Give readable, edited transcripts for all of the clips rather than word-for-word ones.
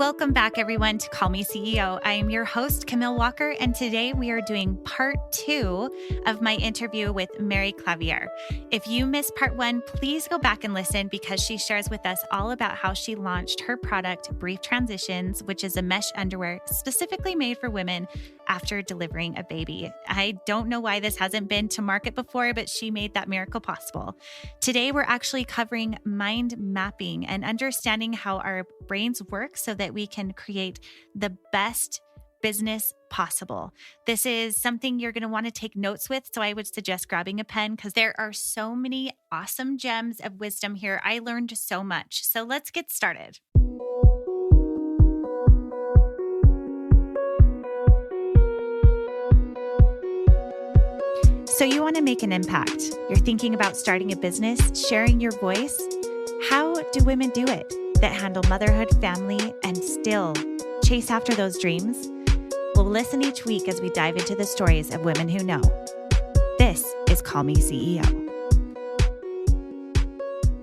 Welcome back, everyone, to Call Me CEO. I am your host, Camille Walker, and today we are doing part 2 of my interview with Mary Clavieres. If you missed part 1, please go back and listen because she shares with us all about how she launched her product, Brief Transitions, which is a mesh underwear specifically made for women after delivering a baby. I don't know why this hasn't been to market before, but she made that miracle possible. Today, we're actually covering mind mapping and understanding how our brains work so that we can create the best business possible. This is something you're going to want to take notes with, so I would suggest grabbing a pen because there are so many awesome gems of wisdom here. I learned so much. So let's get started. So you want to make an impact. You're thinking about starting a business, sharing your voice. How do women do it that handle motherhood, family, and still chase after those dreams? We'll listen each week as we dive into the stories of women who know. This is Call Me CEO.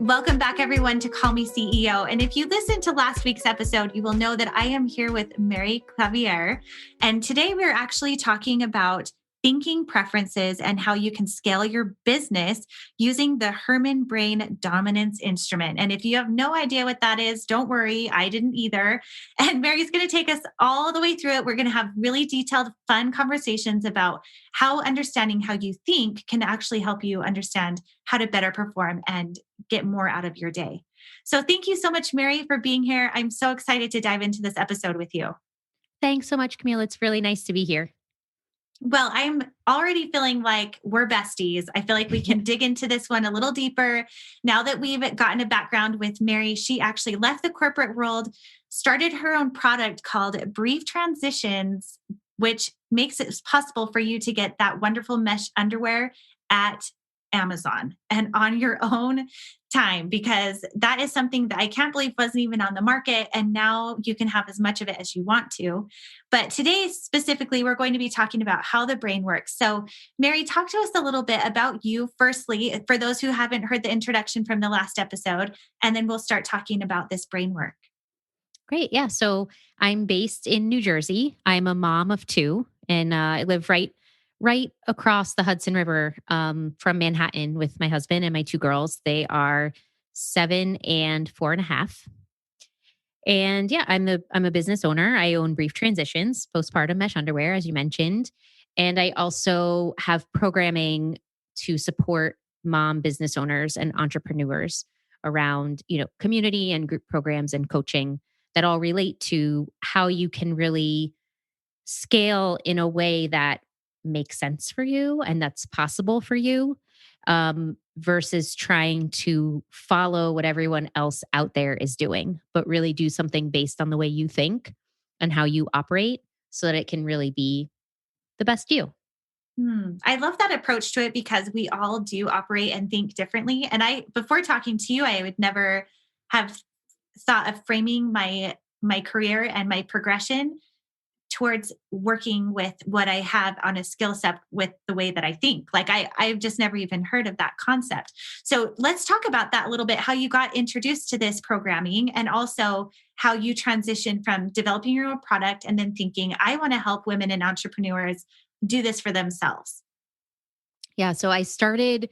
Welcome back, everyone, to Call Me CEO. And if you listened to last week's episode, you will know that I am here with Mary Clavieres. And today we're actually talking about thinking preferences and how you can scale your business using the Herrmann Brain Dominance Instrument. And if you have no idea what that is, don't worry, I didn't either. And Mary's going to take us all the way through it. We're going to have really detailed, fun conversations about how understanding how you think can actually help you understand how to better perform and get more out of your day. So thank you so much, Mary, for being here. I'm so excited to dive into this episode with you. Thanks so much, Camille. It's really nice to be here. Well, I'm already feeling like we're besties. I feel like we can dig into this one a little deeper. Now that we've gotten a background with Mary, she actually left the corporate world, started her own product called Brief Transitions, which makes it possible for you to get that wonderful mesh underwear at Amazon and on your own time, because that is something that I can't believe wasn't even on the market. And now you can have as much of it as you want to. But today, specifically, we're going to be talking about how the brain works. So Mary, talk to us a little bit about you, firstly, for those who haven't heard the introduction from the last episode, and then we'll start talking about this brain work. Great. Yeah. So I'm based in New Jersey. I'm a mom of 2, and I live right across the Hudson River from Manhattan with my husband and my 2 girls. They are 7 and 4.5. And yeah, I'm a business owner. I own Brief Transitions, postpartum mesh underwear, as you mentioned. And I also have programming to support mom business owners and entrepreneurs around, community and group programs and coaching that all relate to how you can really scale in a way that makes sense for you and that's possible for you, versus trying to follow what everyone else out there is doing, but really do something based on the way you think and how you operate so that it can really be the best you. I love that approach to it because we all do operate and think differently. And before talking to you, I would never have thought of framing my career and my progression towards working with what I have on a skill set with the way that I think. Like I've just never even heard of that concept. So let's talk about that a little bit, how you got introduced to this programming and also how you transitioned from developing your own product and then thinking, I want to help women and entrepreneurs do this for themselves. Yeah. So I started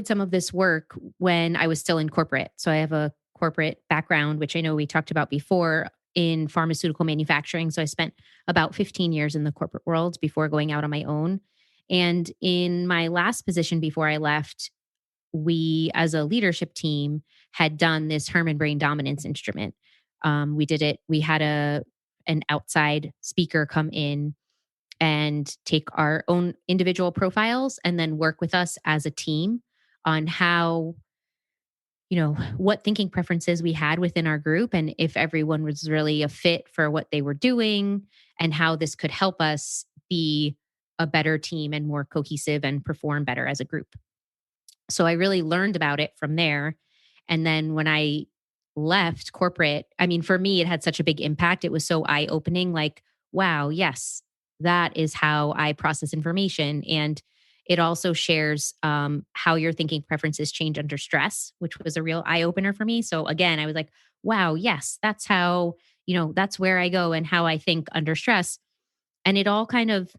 some of this work when I was still in corporate. So I have a corporate background, which I know we talked about before, in pharmaceutical manufacturing. So I spent about 15 years in the corporate world before going out on my own. And in my last position before I left, we as a leadership team had done this Herrmann Brain Dominance Instrument. We did it. We had an outside speaker come in and take our own individual profiles and then work with us as a team on how, what thinking preferences we had within our group and if everyone was really a fit for what they were doing and how this could help us be a better team and more cohesive and perform better as a group. So I really learned about it from there. And then when I left corporate, for me, it had such a big impact. It was so eye-opening, like, wow, yes, that is how I process information. And it also shares how your thinking preferences change under stress, which was a real eye-opener for me. So again, I was like, wow, yes, that's how that's where I go and how I think under stress. And it all kind of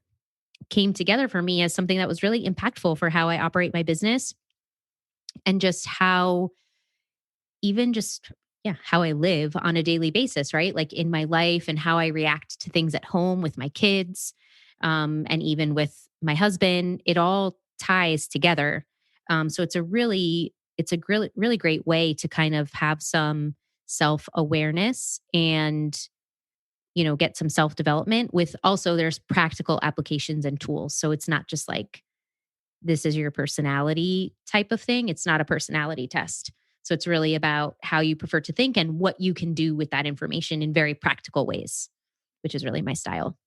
came together for me as something that was really impactful for how I operate my business and just how even just yeah, how I live on a daily basis, right? Like in my life and how I react to things at home with my kids, and even with my husband, it all ties together. So it's a really, really great way to kind of have some self awareness and get some self development with also there's practical applications and tools. So it's not just like this is your personality type of thing. It's not a personality test. So it's really about how you prefer to think and what you can do with that information in very practical ways, which is really my style.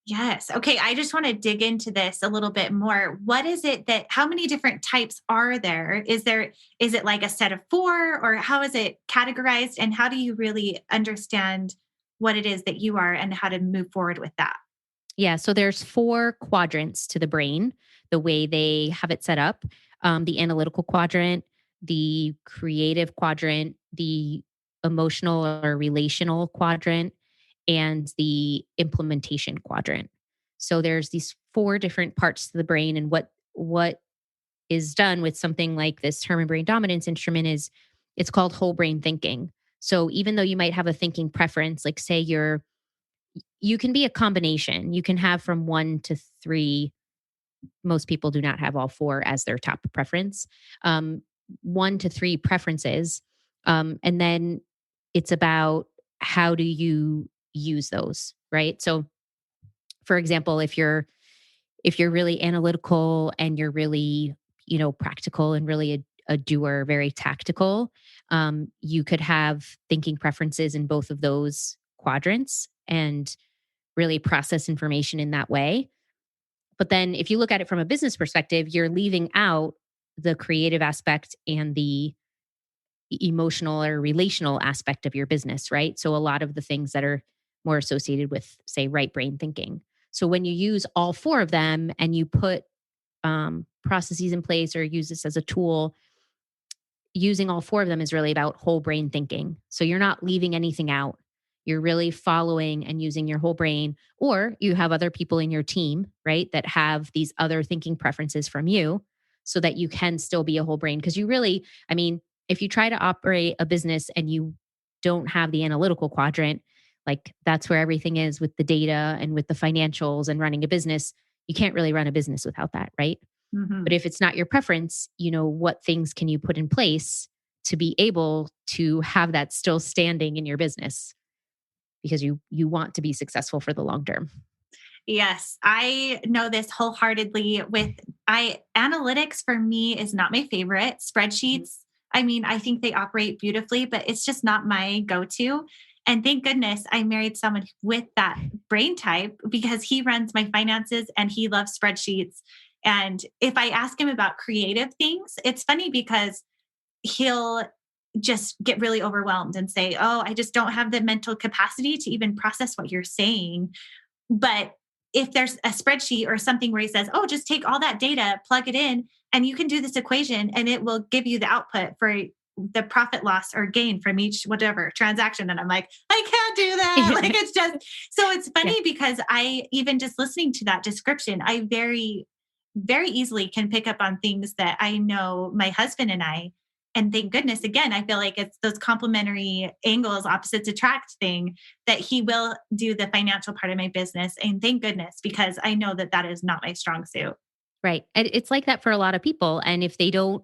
Yes. Okay. I just want to dig into this a little bit more. What is it how many different types are there? Is it like a set of four, or how is it categorized? And how do you really understand what it is that you are and how to move forward with that? Yeah. So there's four quadrants to the brain, the way they have it set up: the analytical quadrant, the creative quadrant, the emotional or relational quadrant, and the implementation quadrant. So there's these four different parts to the brain, and what is done with something like this Herrmann Brain Dominance Instrument is it's called whole brain thinking. So even though you might have a thinking preference, like say you can be a combination. You can have from 1 to 3. Most people do not have all four as their top preference. 1 to 3 preferences. And then it's about how do you use those, right? So for example, if you're really analytical and you're really, practical and really a doer, very tactical, you could have thinking preferences in both of those quadrants and really process information in that way. But then if you look at it from a business perspective, you're leaving out the creative aspect and the emotional or relational aspect of your business, right? So a lot of the things that are more associated with, say, right brain thinking. So when you use all four of them and you put processes in place or use this as a tool, using all four of them is really about whole brain thinking. So you're not leaving anything out. You're really following and using your whole brain, or you have other people in your team, right, that have these other thinking preferences from you so that you can still be a whole brain. Because you really, I mean, if you try to operate a business and you don't have the analytical quadrant, like that's where everything is with the data and with the financials and running a business, you can't really run a business without that, right? But Mhm. if it's not your preference, what things can you put in place to be able to have that still standing in your business because you want to be successful for the long term. Yes, I know this wholeheartedly with I analytics for me is not my favorite. Spreadsheets, I mean, I think they operate beautifully, but it's just not my go-to. And thank goodness I married someone with that brain type because he runs my finances and he loves spreadsheets. And if I ask him about creative things, it's funny because he'll just get really overwhelmed and say, "Oh, I just don't have the mental capacity to even process what you're saying." But if there's a spreadsheet or something where he says, "Oh, just take all that data, plug it in, and you can do this equation and it will give you the output for the profit loss or gain from each whatever transaction." And I'm like, I can't do that. Like it's just so it's Yeah. funny because I even just listening to that description, I very, very easily can pick up on things that I know my husband and I. And thank goodness, again, I feel like it's those complementary angles, opposites attract thing that he will do the financial part of my business. And thank goodness, because I know that that is not my strong suit. Right. And it's like that for a lot of people. And if they don't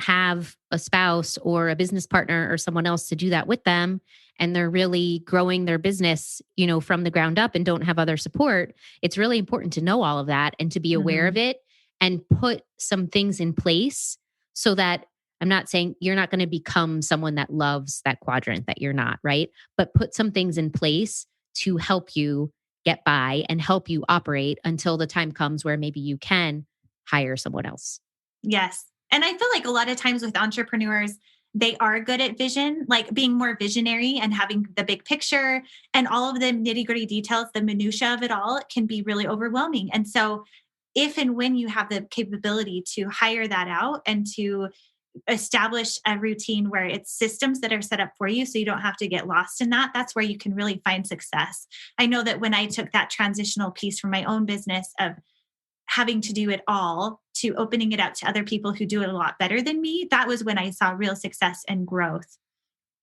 have a spouse or a business partner or someone else to do that with them, and they're really growing their business, from the ground up and don't have other support, it's really important to know all of that and to be aware of Mhm. it and put some things in place so that I'm not saying you're not going to become someone that loves that quadrant that you're not, right? But put some things in place to help you get by and help you operate until the time comes where maybe you can hire someone else. Yes. And I feel like a lot of times with entrepreneurs, they are good at vision, like being more visionary and having the big picture and all of the nitty gritty details, the minutia of it all can be really overwhelming. And so if and when you have the capability to hire that out and to establish a routine where it's systems that are set up for you so you don't have to get lost in that, that's where you can really find success. I know that when I took that transitional piece from my own business of having to do it all to opening it up to other people who do it a lot better than me, that was when I saw real success and growth.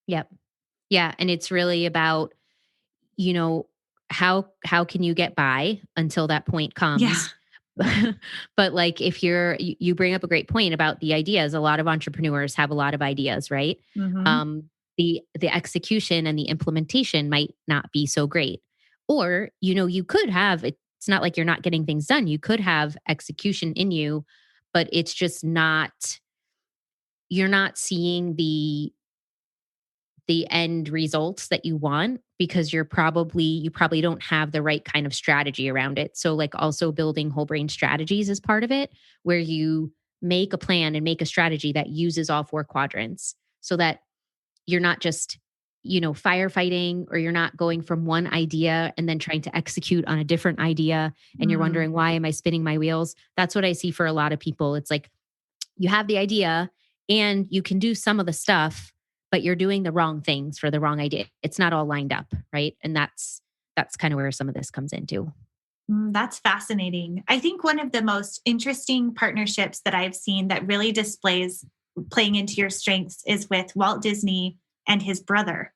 Yep. Yeah. And it's really about, you know, how can you get by until that point Yeah. comes? But like if you bring up a great point about the ideas, a lot of entrepreneurs have a lot of ideas, right? Hmm. Um, the execution and the implementation might not be so great. Or, you could have it's not like you're not getting things done. You could have execution in you, but it's just not you're not seeing the end results that you want because you probably don't have the right kind of strategy around it. So like also building whole brain strategies is part of it, where you make a plan and make a strategy that uses all four quadrants so that you're not just firefighting, or you're not going from one idea and then trying to execute on a different idea and you're Mm. wondering, why am I spinning my wheels? That's what I see for a lot of people. It's like you have the idea and you can do some of the stuff, but you're doing the wrong things for the wrong idea. It's not all lined up, right? And that's kind of where some of this comes into. That's fascinating. I think one of the most interesting partnerships that I've seen that really displays playing into your strengths is with Walt Disney and his brother.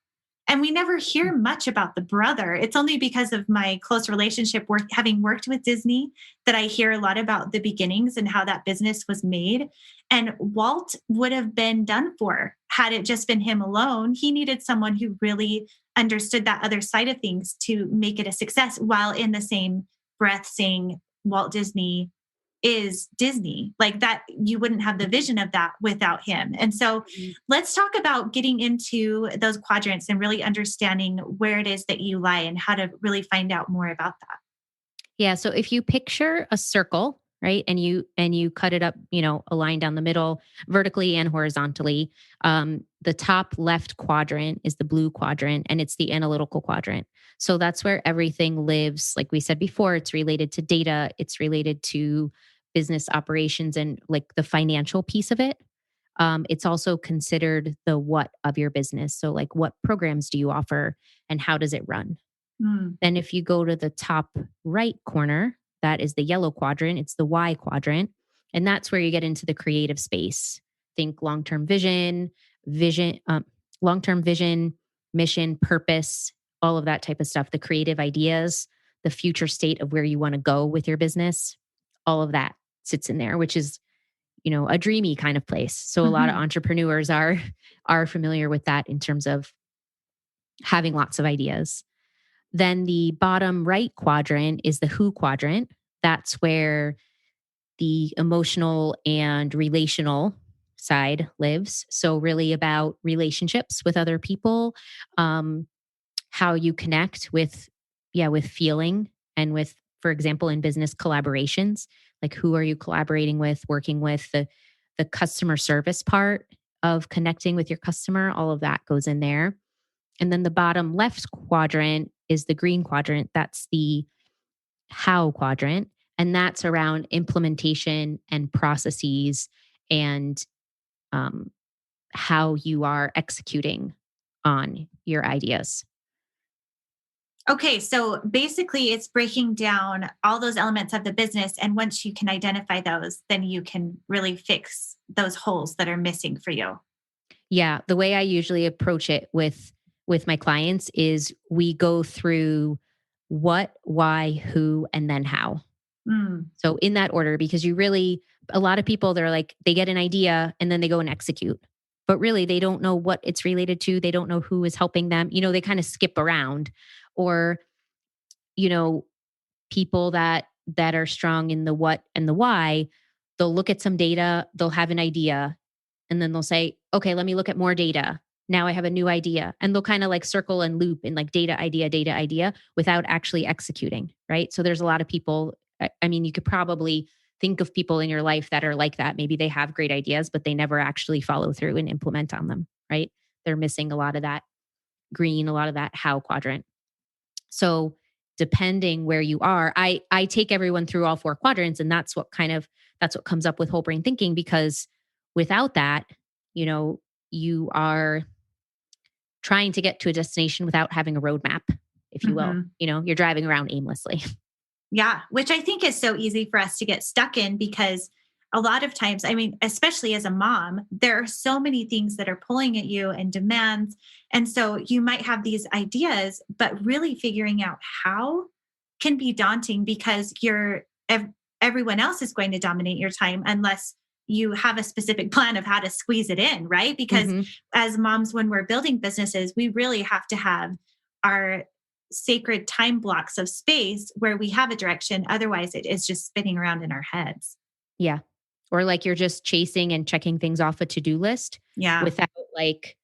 And we never hear much about the brother. It's only because of my close relationship having worked with Disney that I hear a lot about the beginnings and how that business was made. And Walt would have been done for had it just been him alone. He needed someone who really understood that other side of things to make it a success, while in the same breath saying Walt Disney is Disney. Like that, you wouldn't have the vision of that without him. And so Mhm. let's talk about getting into those quadrants and really understanding where it is that you lie and how to really find out more about that. Yeah. So if you picture a circle, right, and you cut it up, a line down the middle, vertically and horizontally, the top left quadrant is the blue quadrant, and it's the analytical quadrant. So that's where everything lives. Like we said before, it's related to data, it's related to business operations and like the financial piece of it. It's also considered the what of your business. So, like, what programs do you offer and how does it run? Mm. Then if you go to the top right corner, that is the yellow quadrant, it's the Y quadrant. And that's where you get into the creative space. Think vision, long-term vision, mission, purpose, all of that type of stuff, the creative ideas, the future state of where you want to go with your business, all of that sits in there, which is, a dreamy kind of place. So a lot of Mhm. entrepreneurs are familiar with that in terms of having lots of ideas. Then the bottom right quadrant is the who quadrant. That's where the emotional and relational side lives. So, really about relationships with other people, um, how you connect with, yeah, with feeling and with, for example, in business collaborations, like who are you collaborating with, working with, the customer service part of connecting with your customer, all of that goes in there. And then the bottom left quadrant is the green quadrant. That's the how quadrant. And that's around implementation and processes and um, how you are executing on your ideas. Okay, so basically it's breaking down all those elements of the business. And once you can identify those, then you can really fix those holes that are missing for you. Yeah, the way I usually approach it with my clients is we go through what, why, who, and then how. Mm. So in that order, because a lot of people, they're like, they get an idea and then they go and execute. But really, they don't know what it's related to. They don't know who is helping them. They kind of skip around. Or, you know, people that are strong in the what and the why, they'll look at some data, they'll have an idea, and then they'll say, okay, let me look at more data. Now I have a new idea. And they'll kind of like circle and loop in like data idea without actually executing. Right. So there's a lot of people. I mean, you could probably think of people in your life that are like that. Maybe they have great ideas, but they never actually follow through and implement on them. Right. They're missing a lot of that green, a lot of that how quadrant. So depending where you are, I take everyone through all four quadrants, and that's what comes up with whole brain thinking, because without that, you are trying to get to a destination without having a roadmap, if you will. Mhm. You're driving around aimlessly. Yeah, which I think is so easy for us to get stuck in because a lot of times, I mean, especially as a mom, there are so many things that are pulling at you and demands. And so you might have these ideas, but really figuring out how can be daunting because everyone else is going to dominate your time unless you have a specific plan of how to squeeze it in, right? Because Mhm. as moms, when we're building businesses, we really have to have our sacred time blocks of space where we have a direction. Otherwise, it is just spinning around in our heads. Yeah. Or like you're just chasing and checking things off a to-do list Yeah, without like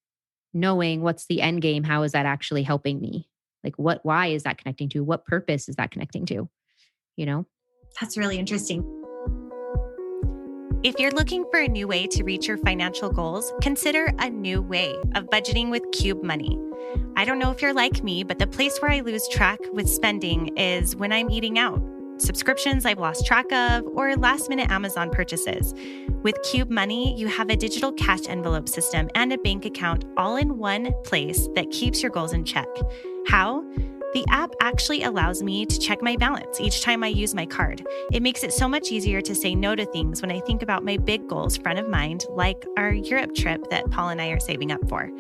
knowing what's the end game. How is that actually helping me? Like why is that connecting to? What purpose is that connecting to? You know? that's really interesting. If you're looking for a new way to reach your financial goals, consider a new way of budgeting with Cube Money. I don't know if you're like me, but the place where I lose track with spending is when I'm eating out, subscriptions I've lost track of, or last-minute Amazon purchases. With Cube Money, you have a digital cash envelope system and a bank account all in one place that keeps your goals in check. How? The app actually allows me to check my balance each time I use my card. It makes it so much easier to say no to things when I think about my big goals front of mind, like our Europe trip that Paul and I are saving up for.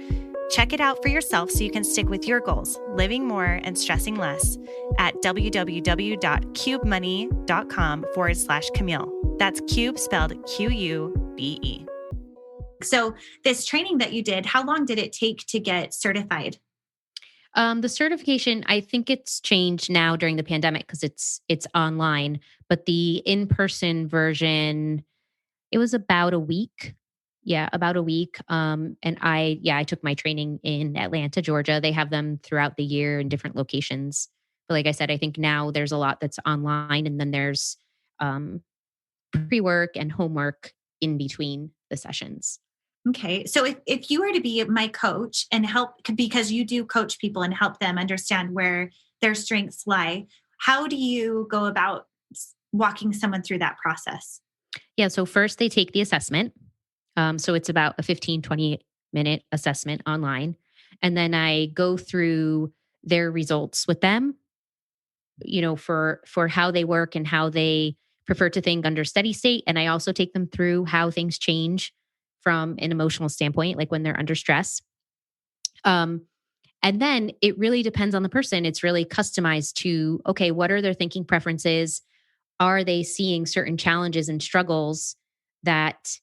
Check it out for yourself so you can stick with your goals, living more and stressing less at www.cubemoney.com/Camille. That's Cube spelled Qube. So, this training that you did, how long did it take to get certified? The certification, I think it's changed now during the pandemic because it's online, but the in-person version, it was about a week. Yeah, about a week. And I took my training in Atlanta, Georgia. They have them throughout the year in different locations. But like I said, I think now there's a lot that's online, and then there's um, pre-work and homework in between the sessions. Okay. So, if you were to be my coach and help, because you do coach people and help them understand where their strengths lie, how do you go about walking someone through that process? Yeah. So first they take the assessment. So it's about a 15-20 minute assessment online. And then I go through their results with them, for how they work and how they prefer to think under steady state. And I also take them through how things change from an emotional standpoint, like when they're under stress. Um, and then it really depends on the person. It's really customized to, okay, what are their thinking preferences? Are they seeing certain challenges and struggles that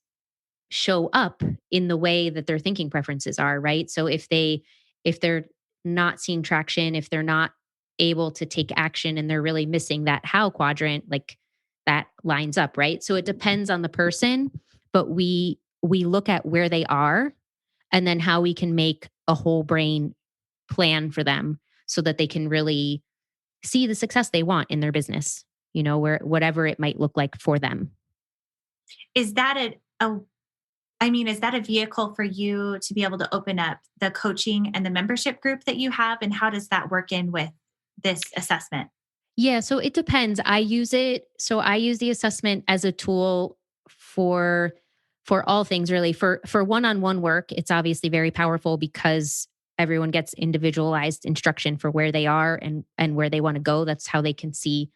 show up in the way that their thinking preferences are, right? So if they're not seeing traction, if they're not able to take action and they're really missing that how quadrant, like that lines up, right? So it depends on the person, but we look at where they are and then how we can make a whole brain plan for them so that they can really see the success they want in their business, where whatever it might look like for them. Is that is that a vehicle for you to be able to open up the coaching and the membership group that you have? And how does that work in with this assessment? Yeah, so it depends. I use the assessment as a tool for all things really. For one-on-one work, it's obviously very powerful because everyone gets individualized instruction for where they are and where they want to go. That's how they can see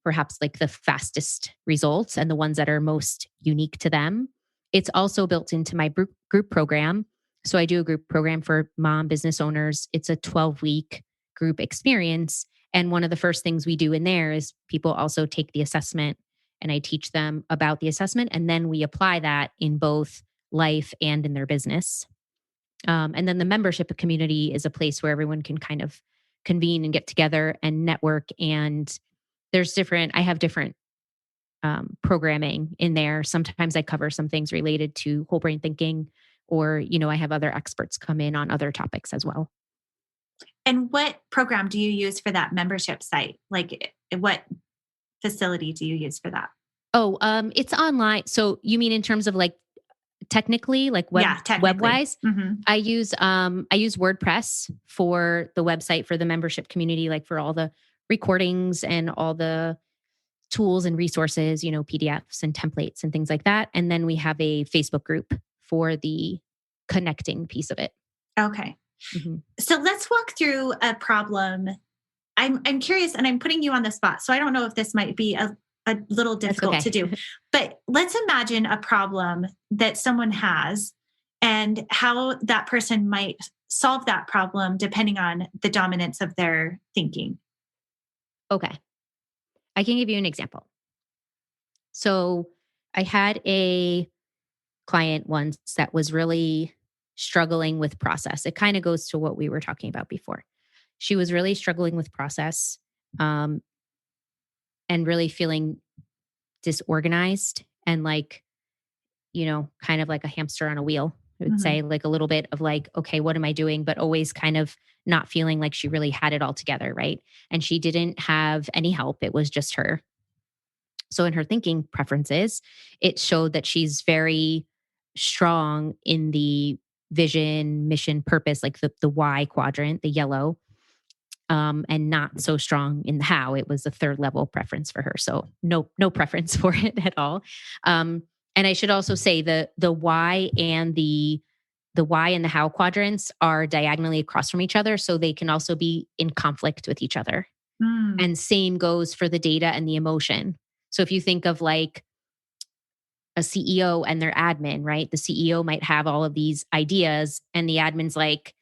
perhaps like the fastest results and the ones that are most unique to them. It's also built into my group program. So I do a group program for mom business owners. It's a 12-week group experience. And one of the first things we do in there is people also take the assessment, and I teach them about the assessment. And then we apply that in both life and in their business. And then the membership community is a place where everyone can kind of convene and get together and network. And I have different programming in there. Sometimes I cover some things related to whole brain thinking, or, I have other experts come in on other topics as well. And what program do you use for that membership site? Like, what facility do you use for that? Oh, it's online. So you mean in terms of like technically, like Yeah, web technically. wise? I use WordPress for the website for the membership community, like for all the recordings and all the tools and resources, PDFs and templates and things like that. And then we have a Facebook group for the connecting piece of it. Okay. Mm-hmm. So let's walk through a problem. I'm curious, and I'm putting you on the spot, so I don't know if this might be a little difficult to do, but let's imagine a problem that someone has and how that person might solve that problem depending on the dominance of their thinking. Okay. I can give you an example. So I had a client once that was really struggling with process. It kind of goes to what we were talking about before. She was really struggling with process, and really feeling disorganized and like, kind of like a hamster on a wheel. I would say like a little bit of like, okay, what am I doing? But always kind of not feeling like she really had it all together. Right. And she didn't have any help. It was just her. So in her thinking preferences, it showed that she's very strong in the vision, mission, purpose, like the Y quadrant, the yellow, and not so strong in the how. It was a third level preference for her. So no preference for it at all. And I should also say the Y and the Y and the how quadrants are diagonally across from each other. So they can also be in conflict with each other. And same goes for the data and the emotion. So if you think of like a CEO and their admin, right? The CEO might have all of these ideas and the admin's like,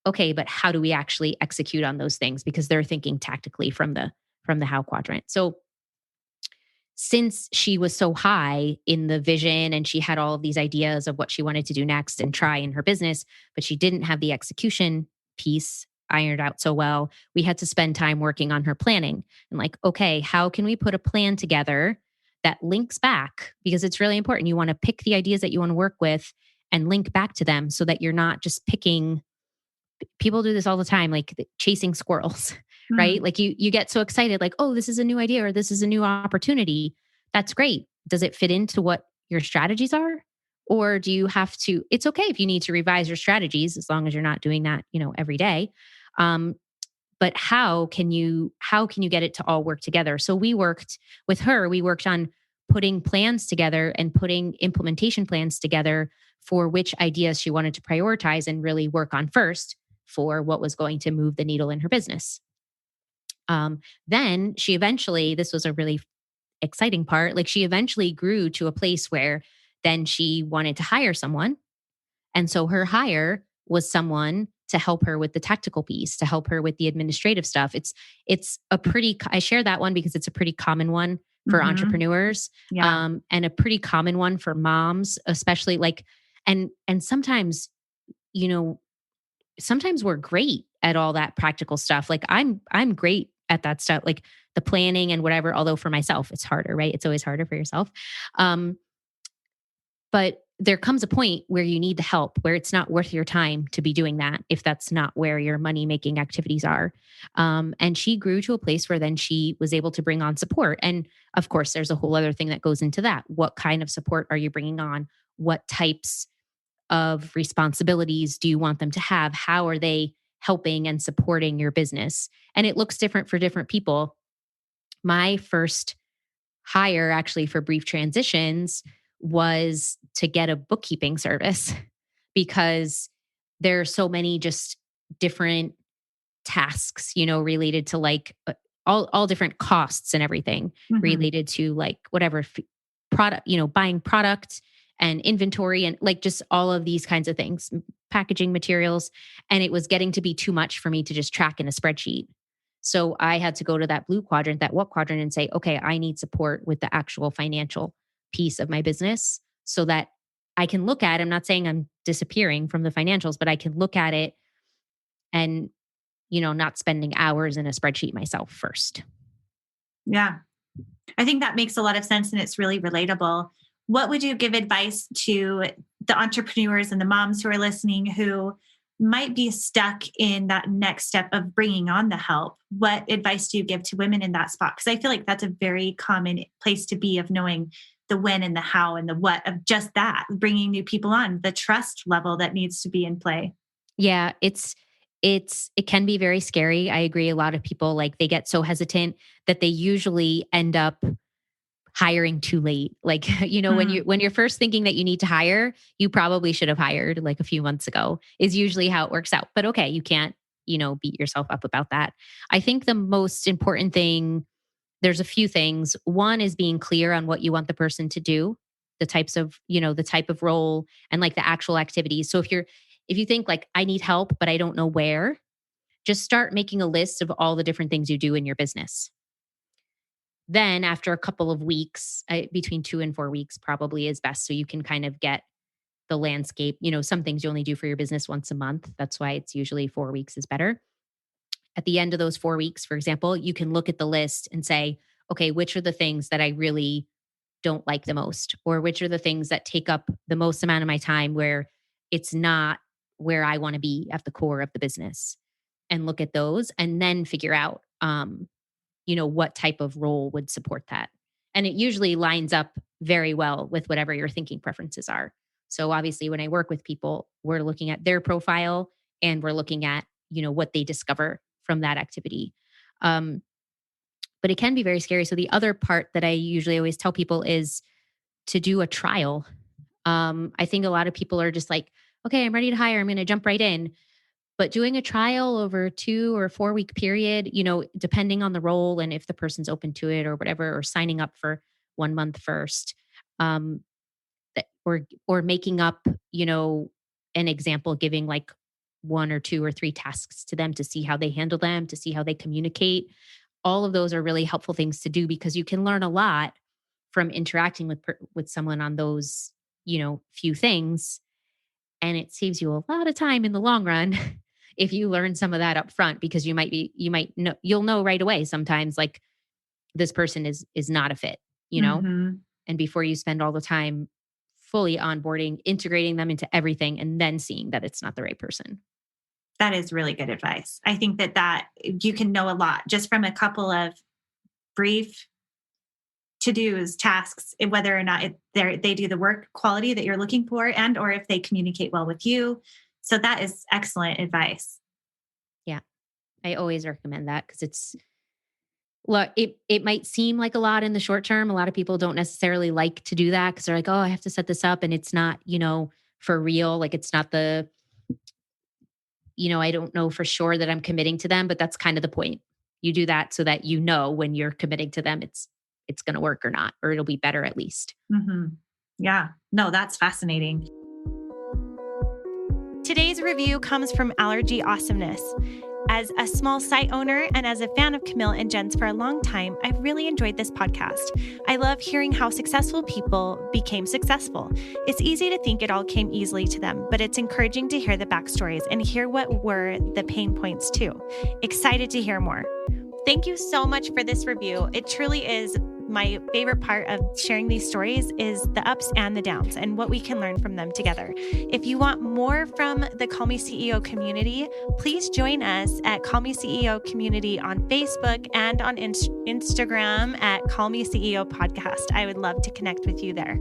okay, but how do we actually execute on those things? Because they're thinking tactically from the how quadrant. So since she was so high in the vision and she had all of these ideas of what she wanted to do next and try in her business, but she didn't have the execution piece ironed out so well, we had to spend time working on her planning and like, okay, how can we put a plan together that links back? Because it's really important. You want to pick the ideas that you want to work with and link back to them so that you're not just picking. People do this all the time, like chasing squirrels, right? Like you get so excited, like, oh, this is a new idea or this is a new opportunity. That's great. Does it fit into what your strategies are? Or do you have to, it's okay if you need to revise your strategies as long as you're not doing that, every day. But how can you get it to all work together? So we worked with her, we worked on putting plans together and putting implementation plans together for which ideas she wanted to prioritize and really work on first for what was going to move the needle in her business. Then she eventually, this was a really exciting part, like she eventually grew to a place where then she wanted to hire someone. And so her hire was someone to help her with the tactical piece, to help her with the administrative stuff. It's a pretty, I share that one because it's a pretty common one for entrepreneurs, and a pretty common one for moms, especially like, and sometimes, sometimes we're great at all that practical stuff. Like I'm great at that stuff, like the planning and whatever, although for myself, it's harder, right? It's always harder for yourself. But there comes a point where you need the help, where it's not worth your time to be doing that if that's not where your money-making activities are. And she grew to a place where then she was able to bring on support. And of course, there's a whole other thing that goes into that. What kind of support are you bringing on? What types of responsibilities do you want them to have? How are they helping and supporting your business? And it looks different for different people. My first hire actually for Brief Transitions was to get a bookkeeping service because there are so many just different tasks, related to like all different costs and everything related to like whatever product, buying product and inventory and like just all of these kinds of things, packaging materials. And it was getting to be too much for me to just track in a spreadsheet. So I had to go to that blue quadrant, that what quadrant, and say, okay, I need support with the actual financial piece of my business so that I can look at, I'm not saying I'm disappearing from the financials, but I can look at it and, not spending hours in a spreadsheet myself first. Yeah. I think that makes a lot of sense and it's really relatable. What would you give advice to the entrepreneurs and the moms who are listening who might be stuck in that next step of bringing on the help? What advice do you give to women in that spot? Because I feel like that's a very common place to be, of knowing the when and the how and the what of just that, bringing new people on, the trust level that needs to be in play. Yeah, it can be very scary. I agree. A lot of people, like, they get so hesitant that they usually end up hiring too late. Like, when you're first thinking that you need to hire, you probably should have hired like a few months ago is usually how it works out. But okay, you can't, beat yourself up about that. I think the most important thing, there's a few things. One is being clear on what you want the person to do, the type of role and like the actual activities. So if you think like I need help, but I don't know where, just start making a list of all the different things you do in your business. Then after a couple of weeks, between 2 and 4 weeks probably is best. So you can kind of get the landscape. Some things you only do for your business once a month. That's why it's usually 4 weeks is better. At the end of those 4 weeks, for example, you can look at the list and say, okay, which are the things that I really don't like the most? Or which are the things that take up the most amount of my time where it's not where I want to be at the core of the business? And look at those and then figure out, what type of role would support that. And it usually lines up very well with whatever your thinking preferences are. So obviously when I work with people, we're looking at their profile and we're looking at, what they discover from that activity. But it can be very scary. So the other part that I usually always tell people is to do a trial. I think a lot of people are just like, okay, I'm ready to hire. I'm going to jump right in. But doing a trial over a 2 or 4 week period, depending on the role and if the person's open to it or whatever, or signing up for 1 month first, or making up, an example, giving like 1 or 2 or 3 tasks to them to see how they handle them, to see how they communicate. All of those are really helpful things to do because you can learn a lot from interacting with someone on those, few things. And it saves you a lot of time in the long run if you learn some of that up front, because you'll know right away sometimes like this person is not a fit, and before you spend all the time fully onboarding, integrating them into everything, and then seeing that it's not the right person. That is really good advice. I think that you can know a lot just from a couple of brief to-dos, tasks, whether or not they do the work quality that you're looking for and or if they communicate well with you. So that is excellent advice. Yeah. I always recommend that because it might seem like a lot in the short term. A lot of people don't necessarily like to do that because they're like, oh, I have to set this up and it's not, for real. Like it's not I don't know for sure that I'm committing to them, but that's kind of the point. You do that so that when you're committing to them, it's going to work or not, or it'll be better at least. Mm-hmm. Yeah. No, that's fascinating. Today's review comes from Allergy Awesomeness. As a small site owner and as a fan of Camille and Jen's for a long time, I've really enjoyed this podcast. I love hearing how successful people became successful. It's easy to think it all came easily to them, but it's encouraging to hear the backstories and hear what were the pain points too. Excited to hear more. Thank you so much for this review. It truly is my favorite part of sharing these stories is the ups and the downs and what we can learn from them together. If you want more from the Call Me CEO community, please join us at Call Me CEO community on Facebook and on Instagram at Call Me CEO podcast. I would love to connect with you there.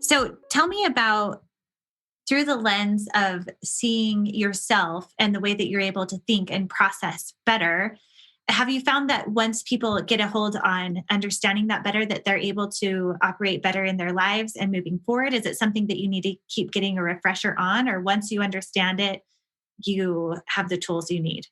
So tell me about, through the lens of seeing yourself and the way that you're able to think and process better, have you found that once people get a hold on understanding that better, that they're able to operate better in their lives and moving forward? Is it something that you need to keep getting a refresher on, or once you understand it, you have the tools you need?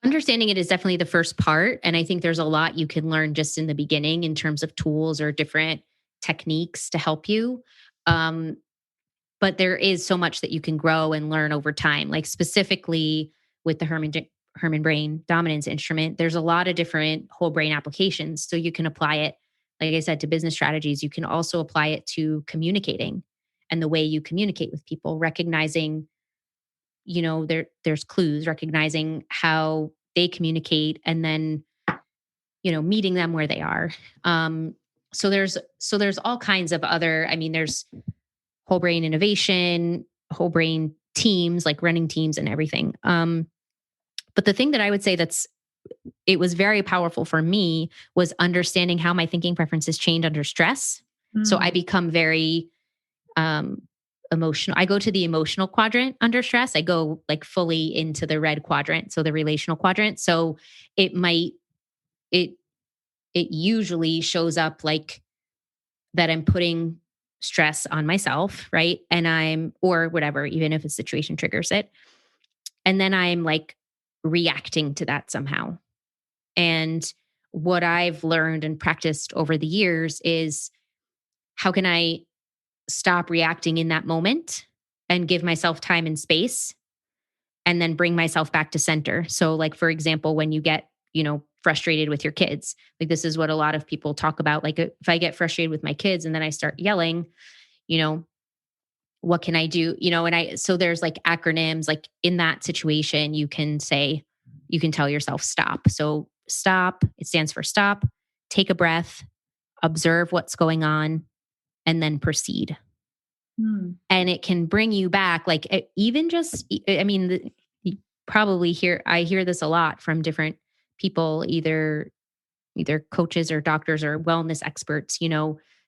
Understanding it is definitely the first part. And I think there's a lot you can learn just in the beginning in terms of tools or different techniques to help you. But there is so much that you can grow and learn over time, like specifically with the Herrmann Brain Dominance Instrument. There's a lot of different whole brain applications. So you can apply it, like I said, to business strategies. You can also apply it to communicating and the way you communicate with people, recognizing, there's clues, recognizing how they communicate, and then, meeting them where they are. So there's all kinds of other, there's whole brain innovation, whole brain teams, like running teams and everything. But the thing that I would say it was very powerful for me was understanding how my thinking preferences change under stress. So I become very emotional. I go to the emotional quadrant under stress. I go like fully into the red quadrant, so the relational quadrant. So it it usually shows up like that I'm putting stress on myself, right? Or whatever, even if a situation triggers it. And then I'm like reacting to that somehow. And what I've learned and practiced over the years is how can I stop reacting in that moment and give myself time and space and then bring myself back to center. So like, for example, when you get, frustrated with your kids, like this is what a lot of people talk about. Like if I get frustrated with my kids and then I start yelling, what can I do? So there's like acronyms, like in that situation, you can tell yourself stop. So stop, it stands for stop, take a breath, observe what's going on, and then proceed. And it can bring you back, like even just, you probably I hear this a lot from different people, either coaches or doctors or wellness experts,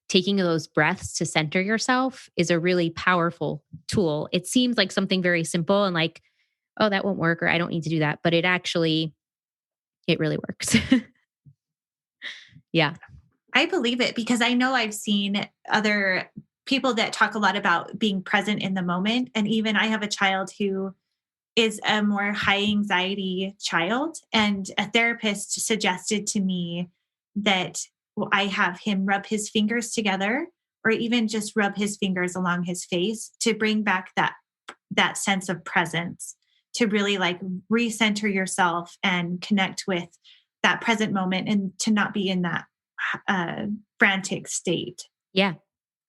taking those breaths to center yourself is a really powerful tool. It seems like something very simple and like, oh, that won't work, or I don't need to do that. But it really works. Yeah. I believe it because I know I've seen other people that talk a lot about being present in the moment. And even I have a child who is a more high anxiety child. And a therapist suggested to me that I have him rub his fingers together or even just rub his fingers along his face to bring back that sense of presence, to really like recenter yourself and connect with that present moment and to not be in that frantic state. Yeah.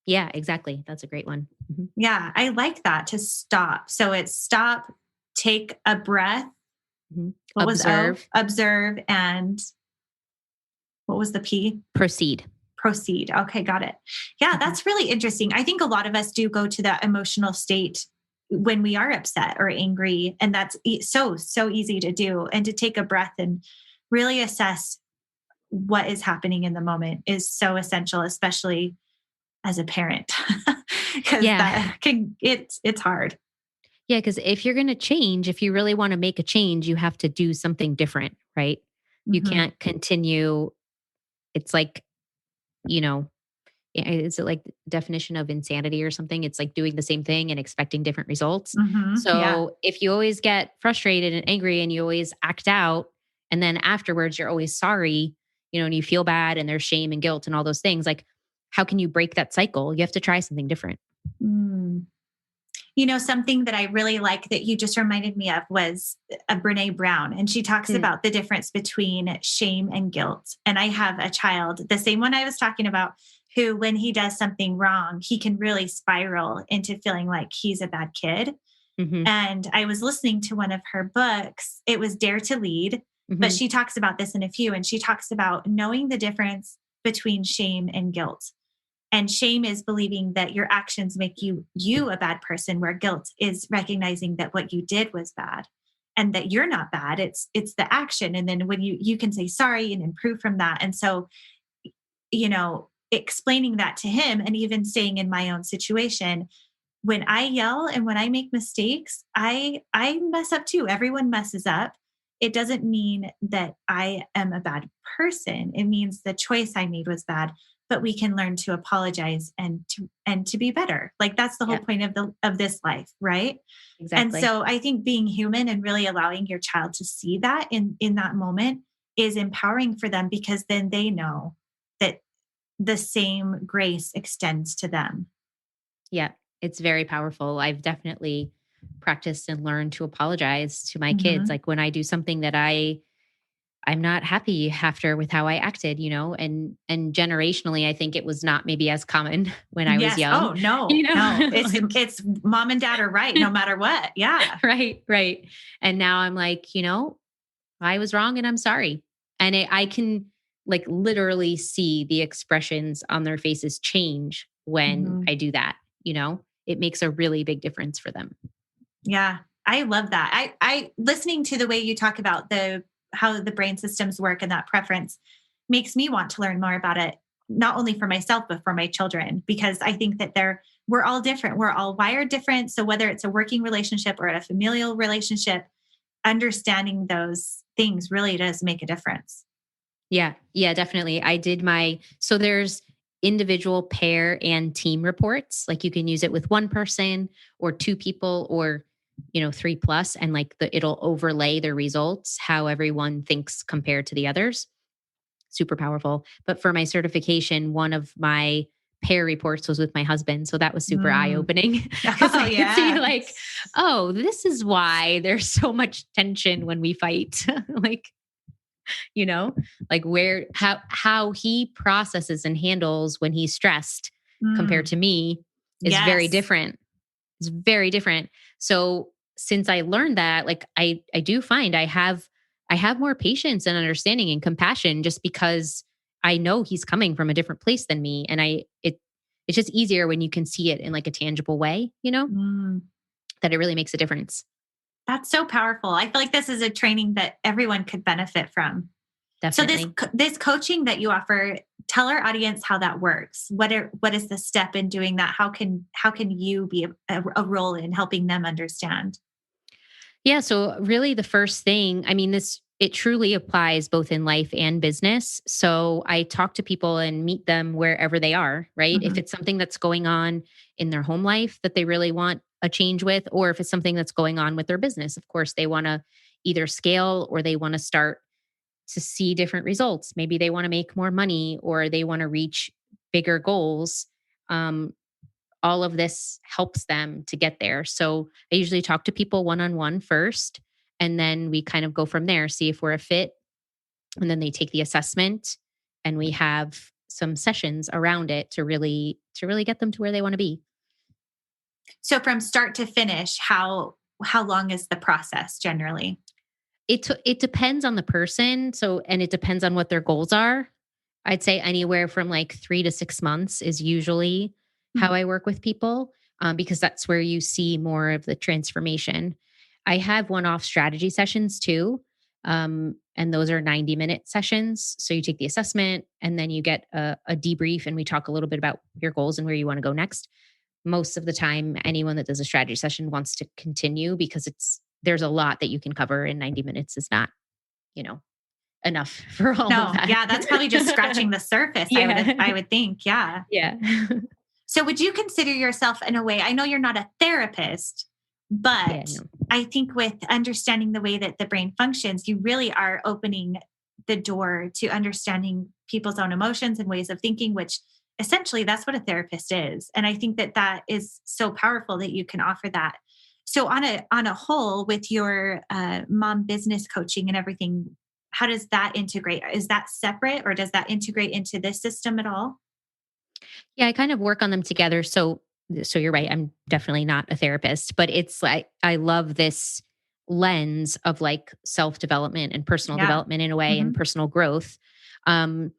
Yeah, exactly. That's a great one. Mm-hmm. Yeah. I like that, to stop. So it's stop, take a breath. Mm-hmm. What observe. Was O? Observe. And what was the P? Proceed. Proceed. Okay. Got it. Yeah. Mm-hmm. That's really interesting. I think a lot of us do go to that emotional state when we are upset or angry. And that's so easy to do. And to take a breath and really assess what is happening in the moment is so essential, especially as a parent, because it's hard. Yeah. Because if you're going to change, if you really want to make a change, you have to do something different, right? Mm-hmm. You can't continue. It's like, is it like the definition of insanity or something? It's like doing the same thing and expecting different results. Mm-hmm. So if you always get frustrated and angry and you always act out, and then afterwards you're always sorry, and you feel bad and there's shame and guilt and all those things, like, how can you break that cycle? You have to try something different. Something that I really like that you just reminded me of was Brene Brown. And she talks about the difference between shame and guilt. And I have a child, the same one I was talking about, who, when he does something wrong, he can really spiral into feeling like he's a bad kid. Mm-hmm. And I was listening to one of her books. It was Dare to Lead, but she talks about this in a few. And she talks about knowing the difference between shame and guilt. And shame is believing that your actions make you a bad person, where guilt is recognizing that what you did was bad and that you're not bad. It's the action. And then when you can say sorry and improve from that. And so, explaining that to him, and even saying in my own situation, when I yell and when I make mistakes, I mess up too. Everyone messes up. It doesn't mean that I am a bad person. It means the choice I made was bad. But we can learn to apologize and to be better. Like that's the whole point of this life, right? Exactly. And so I think being human and really allowing your child to see that in that moment is empowering for them, because then they know that the same grace extends to them. Yeah, it's very powerful. I've definitely practiced and learned to apologize to my kids. Like when I do something that I'm not happy after with how I acted, and generationally, I think it was not maybe as common when I was young. Oh, no, no. It's mom and dad are right no matter what. Yeah. Right. And now I'm like, I was wrong and I'm sorry. And I can like literally see the expressions on their faces change when I do that. It makes a really big difference for them. Yeah. I love that. I listening to the way you talk about how the brain systems work and that preference makes me want to learn more about it, not only for myself, but for my children, because I think that we're all different. We're all wired different. So whether it's a working relationship or a familial relationship, understanding those things really does make a difference. Yeah. Yeah, definitely. So there's individual pair and team reports. Like you can use it with one person or two people or, 3 plus, and like it'll overlay the results, how everyone thinks compared to the others. Super powerful. But for my certification, one of my pair reports was with my husband. So that was super eye Mm. opening because Oh, I could see yeah. like, oh, this is why there's so much tension when we fight. Like, you know, like how he processes and handles when he's stressed compared Mm. to me is very Yes. different. It's very different. So since I learned that, like I do find I have more patience and understanding and compassion just because I know he's coming from a different place than me. And it's just easier when you can see it in like a tangible way, Mm. that it really makes a difference. That's so powerful. I feel like this is a training that everyone could benefit from. So Definitely. this coaching that you offer, tell our audience how that works. What is the step in doing that? How can you be a role in helping them understand? Yeah. So really the first thing, I mean, it truly applies both in life and business. So I talk to people and meet them wherever they are, right? If Mhm. it's something that's going on in their home life that they really want a change with, or if it's something that's going on with their business, of course, they want to either scale or they want to start to see different results. Maybe they want to make more money or they want to reach bigger goals. Um, all of this helps them to get there. So I usually talk to people one on one first, and then we kind of go from there, see if we're a fit. And then they take the assessment, and we have some sessions around it to really get them to where they want to be. So from start to finish, how long is the process generally? It depends on the person. So, and it depends on what their goals are. I'd say anywhere from like 3 to 6 months is usually Hmm. how I work with people, because that's where you see more of the transformation. I have one-off strategy sessions too. And those are 90-minute sessions. So you take the assessment and then you get a debrief and we talk a little bit about your goals and where you want to go next. Most of the time, anyone that does a strategy session wants to continue because there's a lot that you can cover in 90 minutes is not, you know, enough for all of No, that. yeah, that's probably just scratching the surface. Yeah. I would think, yeah. Yeah. So would you consider yourself in a way, I know you're not a therapist, Yeah, but no. I think with understanding the way that the brain functions, you really are opening the door to understanding people's own emotions and ways of thinking, which essentially that's what a therapist is. And I think that that is so powerful that you can offer that. So on a whole, with your mom business coaching and everything, how does that integrate? Is that separate or does that integrate into this system at all? Yeah, I kind of work on them together. So you're right. I'm definitely not a therapist, but it's like I love this lens of like self-development and personal Yeah. development in a way and Mhm. personal growth. Um,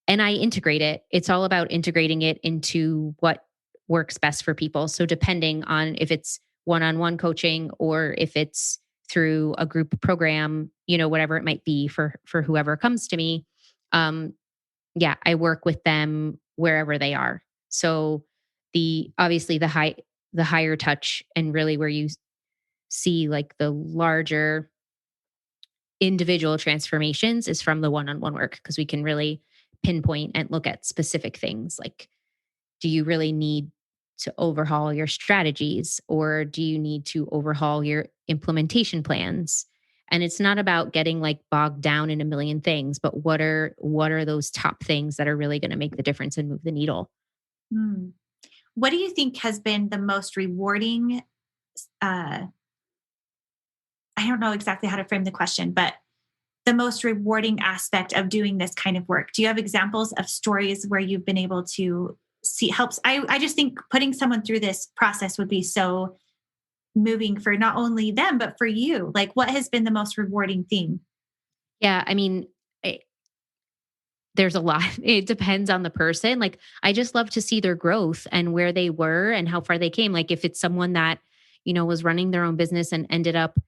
and I integrate it. It's all about integrating it into what works best for people. So depending on if it's one-on-one coaching or if it's through a group program, whatever it might be for whoever comes to me, um, yeah, I work with them wherever they are. So obviously the higher touch and really where you see like the larger individual transformations is from the one-on-one work because we can really pinpoint and look at specific things like, do you really need to overhaul your strategies or do you need to overhaul your implementation plans? And it's not about getting like bogged down in a million things, but what are those top things that are really going to make the difference and move the needle? Hmm. What do you think has been the most rewarding? Uh, I don't know exactly how to frame the question, but the most rewarding aspect of doing this kind of work? Do you have examples of stories where you've been able to see helps? I just think putting someone through this process would be so moving for not only them, but for you. Like, what has been the most rewarding thing? Yeah, I mean, there's a lot. It depends on the person. Like, I just love to see their growth and where they were and how far they came. Like, if it's someone that, was running their own business and ended up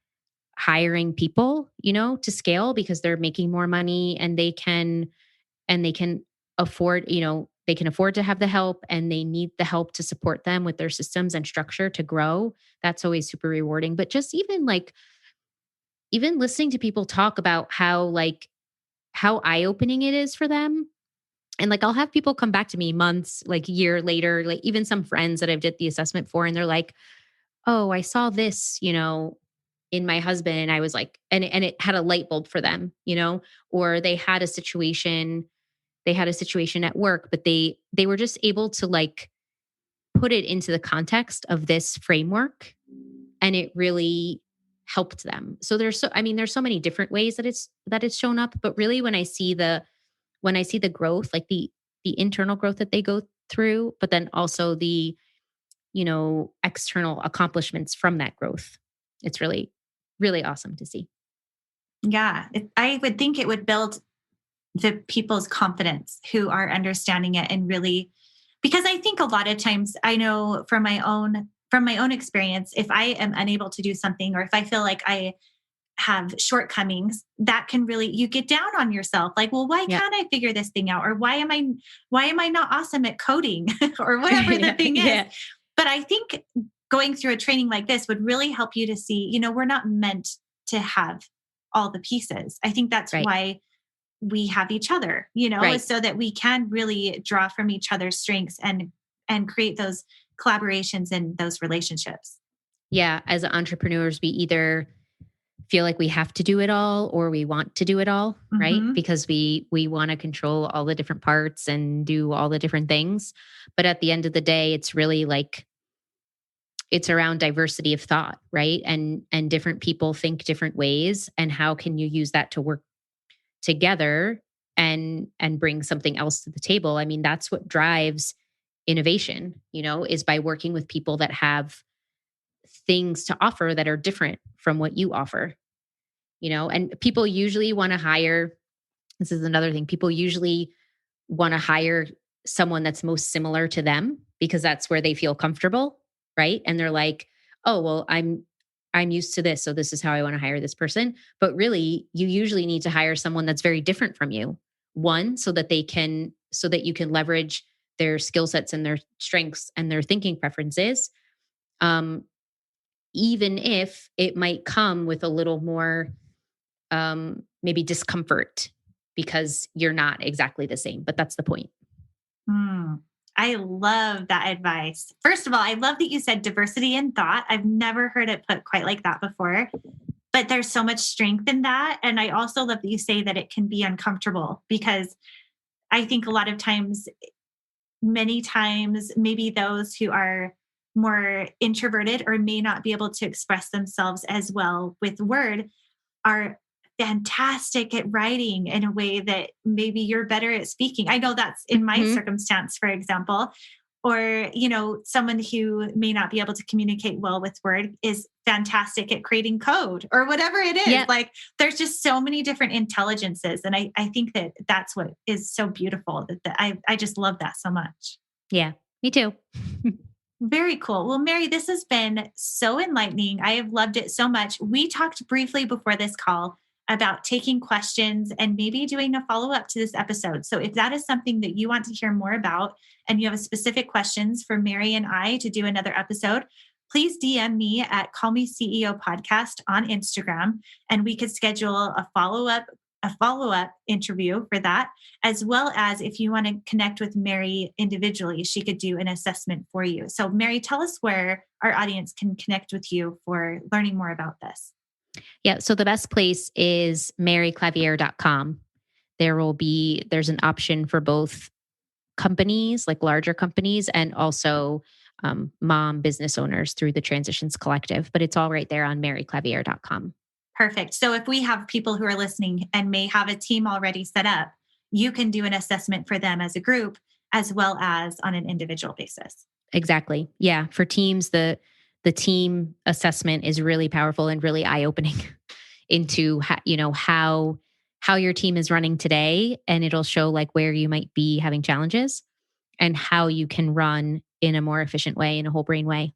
hiring people, to scale because they're making more money and they can afford, they can afford to have the help and they need the help to support them with their systems and structure to grow. That's always super rewarding. But just even listening to people talk about eye-opening it is for them. And like, I'll have people come back to me months, like a year later, like even some friends that I've did the assessment for, and they're like, oh, I saw this, in my husband. And I was like, and it had a light bulb for them, or they had a situation at work, but they were just able to like put it into the context of this framework, and it really helped them. So there's so many different ways that it's shown up, but really when I see the growth, like the internal growth that they go through, but then also the, external accomplishments from that growth, it's really, really awesome to see. Yeah. I would think it would build the people's confidence who are understanding it, and really, because I think a lot of times, I know from my own experience, if I am unable to do something, or if I feel like I have shortcomings, that can really, you get down on yourself. Like, well, why can't I figure this thing out? Or why am I not awesome at coding or whatever the thing is? But I think going through a training like this would really help you to see, we're not meant to have all the pieces. I think that's why we have each other, is so that we can really draw from each other's strengths and create those collaborations and those relationships. Yeah. As entrepreneurs, we either feel like we have to do it all or we want to do it all, right? Because we want to control all the different parts and do all the different things. But at the end of the day, it's really like, it's around diversity of thought, right? And different people think different ways. And how can you use that to work together and bring something else to the table? I mean, that's what drives innovation, is by working with people that have things to offer that are different from what you offer, and people usually want to hire, this is another thing, people usually want to hire someone that's most similar to them because that's where they feel comfortable, right? And they're like, oh, well, I'm used to this, so this is how I want to hire this person. But really, you usually need to hire someone that's very different from you. One, so that you can leverage their skill sets and their strengths and their thinking preferences. Even if it might come with a little more maybe discomfort because you're not exactly the same, but that's the point. I love that advice. First of all, I love that you said diversity in thought. I've never heard it put quite like that before, but there's so much strength in that. And I also love that you say that it can be uncomfortable, because I think a lot of times, many times, maybe those who are more introverted or may not be able to express themselves as well with word are fantastic at writing in a way that maybe you're better at speaking. I know that's in my circumstance, for example, or, someone who may not be able to communicate well with word is fantastic at creating code or whatever it is. Yeah. Like, there's just so many different intelligences. And I think that that's what is so beautiful, that I just love that so much. Yeah, me too. Very cool. Well, Mary, this has been so enlightening. I have loved it so much. We talked briefly before this call about taking questions and maybe doing a follow-up to this episode. So if that is something that you want to hear more about and you have specific questions for Mary and I to do another episode, please DM me at Call Me CEO Podcast on Instagram, and we could schedule a follow-up interview for that, as well as if you want to connect with Mary individually, she could do an assessment for you. So Mary, tell us where our audience can connect with you for learning more about this. Yeah. So the best place is maryclaviere.com. There's an option for both companies, like larger companies, and also mom business owners through the Transitions Collective, but it's all right there on maryclaviere.com. Perfect. So if we have people who are listening and may have a team already set up, you can do an assessment for them as a group, as well as on an individual basis. Exactly. Yeah. For teams, the team assessment is really powerful and really eye-opening into how your team is running today. And it'll show like where you might be having challenges and how you can run in a more efficient way, in a whole brain way.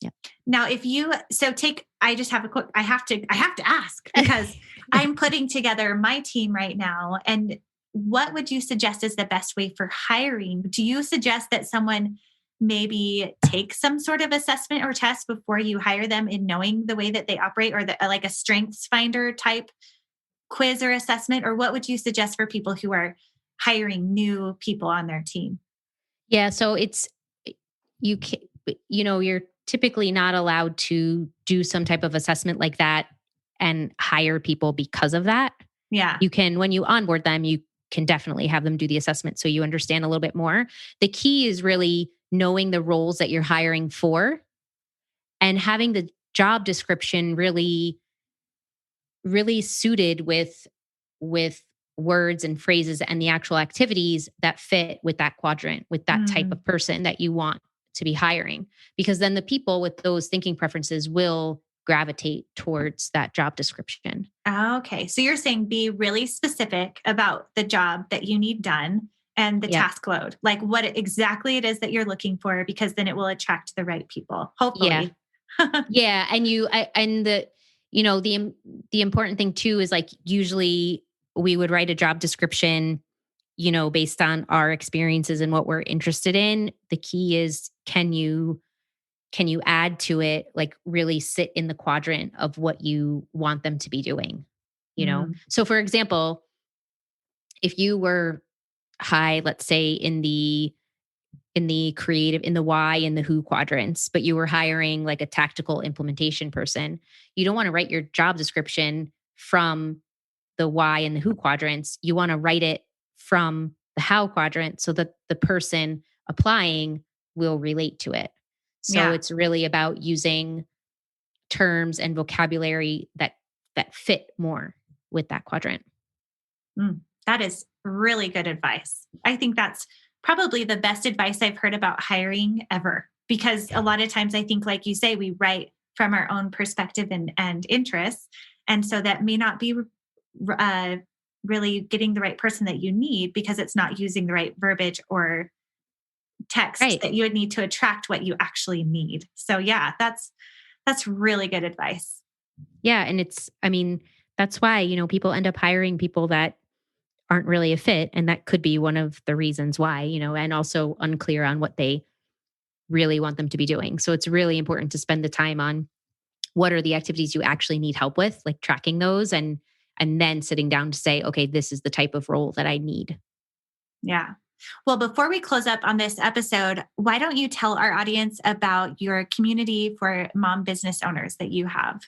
Yeah. Now, I have to ask, because I'm putting together my team right now. And what would you suggest is the best way for hiring? Do you suggest that someone maybe take some sort of assessment or test before you hire them, in knowing the way that they operate, or like a strengths finder type quiz or assessment, or what would you suggest for people who are hiring new people on their team? Yeah. So you can, you're typically not allowed to do some type of assessment like that and hire people because of that. Yeah. You can, when you onboard them, you can definitely have them do the assessment so you understand a little bit more. The key is really knowing the roles that you're hiring for and having the job description really suited with words and phrases and the actual activities that fit with that quadrant, with that type of person that you want to be hiring. Because then the people with those thinking preferences will gravitate towards that job description. Okay. So you're saying be really specific about the job that you need done and the task load, like what exactly it is that you're looking for, because then it will attract the right people, hopefully. Yeah. And the important thing too is like, usually we would write a job description, based on our experiences and what we're interested in. The key is, can you add to it, like really sit in the quadrant of what you want them to be doing, So for example, if you were high, let's say in the creative, in the why and the who quadrants, but you were hiring like a tactical implementation person, you don't want to write your job description from the why and the who quadrants. You want to write it from the how quadrant so that the person applying will relate to it. So it's really about using terms and vocabulary that fit more with that quadrant. That is really good advice. I think that's probably the best advice I've heard about hiring ever, because a lot of times I think, like you say, we write from our own perspective and interests. And so that may not be really getting the right person that you need, because it's not using the right verbiage or text that you would need to attract what you actually need. So yeah, that's really good advice. Yeah. And that's why, people end up hiring people that aren't really a fit. And that could be one of the reasons why, and also unclear on what they really want them to be doing. So it's really important to spend the time on what are the activities you actually need help with, like tracking those and then sitting down to say, okay, this is the type of role that I need. Yeah. Well, before we close up on this episode, why don't you tell our audience about your community for mom business owners that you have?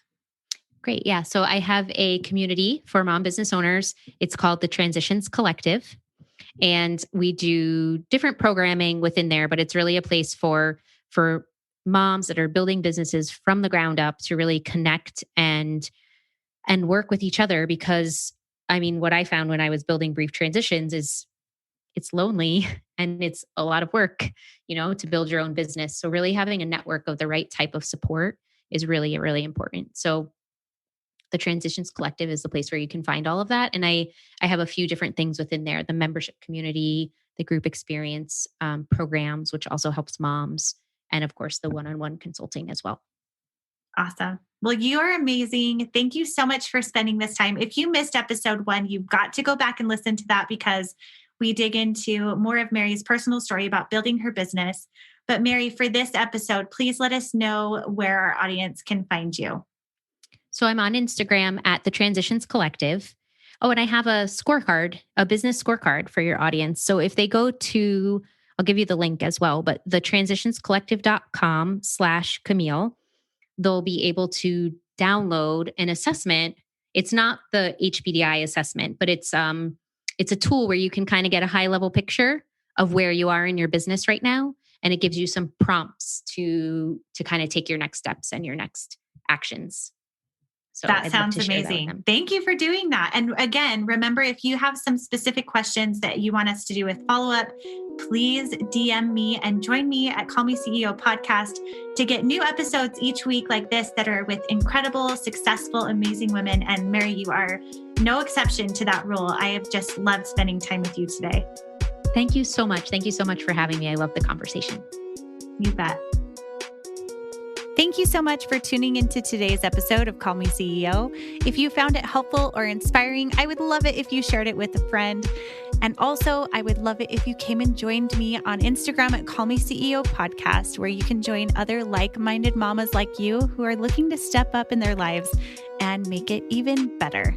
Great. Yeah. So I have a community for mom business owners. It's called the Transitions Collective. And we do different programming within there, but it's really a place for moms that are building businesses from the ground up to really connect and work with each other. Because what I found when I was building Brief Transitions is it's lonely and it's a lot of work, to build your own business. So really having a network of the right type of support is really, really important. So the Transitions Collective is the place where you can find all of that. And I have a few different things within there: the membership community, the group experience programs, which also helps moms, and of course the one-on-one consulting as well. Awesome. Well, you are amazing. Thank you so much for spending this time. If you missed episode 1, you've got to go back and listen to that, because we dig into more of Mary's personal story about building her business. But Mary, for this episode, please let us know where our audience can find you. So I'm on Instagram at the Transitions Collective. Oh, and I have a scorecard, a business scorecard for your audience. So if they go to, I'll give you the link as well, but thetransitionscollective.com/Camille, they'll be able to download an assessment. It's not the HBDI assessment, but it's a tool where you can kind of get a high level picture of where you are in your business right now. And it gives you some prompts to kind of take your next steps and your next actions. So that sounds amazing. Thank you for doing that. And again, remember, if you have some specific questions that you want us to do with follow-up, please DM me and join me at Call Me CEO podcast to get new episodes each week like this that are with incredible, successful, amazing women. And Mary, you are no exception to that rule. I have just loved spending time with you today. Thank you so much. Thank you so much for having me. I love the conversation. You bet. Thank you so much for tuning into today's episode of Call Me CEO. If you found it helpful or inspiring, I would love it if you shared it with a friend. And also, I would love it if you came and joined me on Instagram at Call Me CEO Podcast, where you can join other like-minded mamas like you who are looking to step up in their lives and make it even better.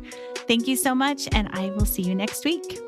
Thank you so much, and I will see you next week.